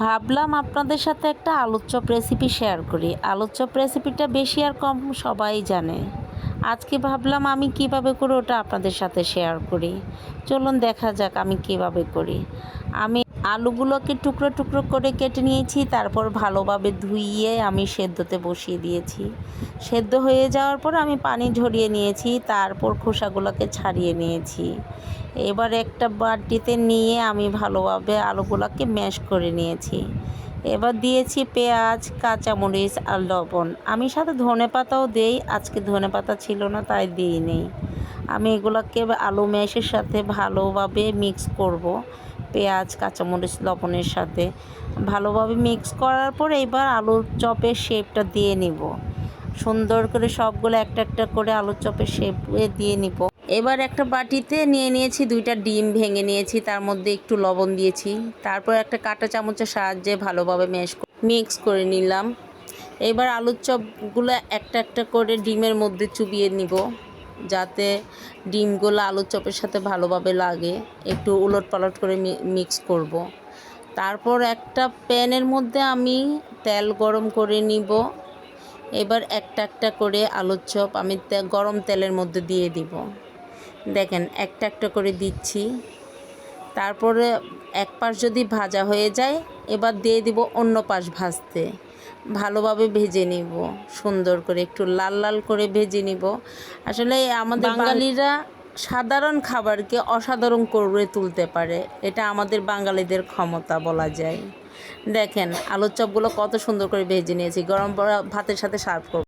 ভাবলাম আপনাদের সাথে একটা আলুর চপ রেসিপি শেয়ার করি। আলুর চপ রেসিপিটা বেশি আর কম সবাই জানে। আজকে ভাবলাম আমি কিভাবে করি ওটা আপনাদের সাথে শেয়ার করি। চলুন দেখা যাক আমি কিভাবে করি। আমি আলুগুলোকে টুকরো টুকরো করে কেটে নিয়েছি, তারপর ভালোভাবে ধুইয়ে আমি সেদ্ধতে বসিয়ে দিয়েছি। সেদ্ধ হয়ে যাওয়ার পর আমি পানি ঝরিয়ে নিয়েছি, তারপর খোসাগুলোকে ছাড়িয়ে নিয়েছি। এবার একটা বাটিতে নিয়ে আমি ভালোভাবে আলুগুলোকে ম্যাশ করে নিয়েছি। এবার দিয়েছি পেঁয়াজ, কাঁচামরিচ আর লবণ। আমি সাথে ধনেপাতাও দেই, আজকে ধনেপাতা ছিল না তাই দিইনি। আমি এগুলোকে আলু ম্যাশের সাথে ভালোভাবে মিক্স করব। পেঁয়াজ, কাঁচামরিচ, লবণের সাথে ভালোভাবে মিক্স করার পর এবার আলুর চপের শেপটা দিয়ে নিব। সুন্দর করে সবগুলো একটা একটা করে আলুর চপের শেপে দিয়ে নিব। এবার একটা বাটিতে নিয়ে নিয়েছি 2টা ডিম ভেঙে নিয়েছি, তার মধ্যে একটু লবণ দিয়েছি। তারপর একটা কাঁটা চামচের সাহায্যে ভালোভাবে মিক্স করে নিলাম। এবার আলুর চপগুলো একটা একটা করে ডিমের মধ্যে চুবিয়ে নিব, যাতে ডিমগুলো আলুর চপের সাথে ভালোভাবে লাগে। একটু উলট পালট করে মিক্স করব। তারপর একটা প্যানের মধ্যে আমি তেল গরম করে নিব। এবার একটা একটা করে আলুর চপ আমি গরম তেলের মধ্যে দিয়ে দিব। দেখেন একটা একটা করে দিচ্ছি। তারপরে এক পাশ যদি ভাজা হয়ে যায়, এবার দিয়ে দিব অন্য পাশ ভাজতে। ভালোভাবে ভেজে নিব, সুন্দর করে একটু লাল লাল করে ভেজে নিব। আসলে আমাদের বাঙালিরা সাধারণ খাবারকে অসাধারণ করে তুলতে পারে, এটা আমাদের বাঙালিদের ক্ষমতা বলা যায়। দেখেন আলুর চপগুলো কত সুন্দর করে ভেজে নিয়েছি, গরম ভাতের সাথে সার্ভ করব।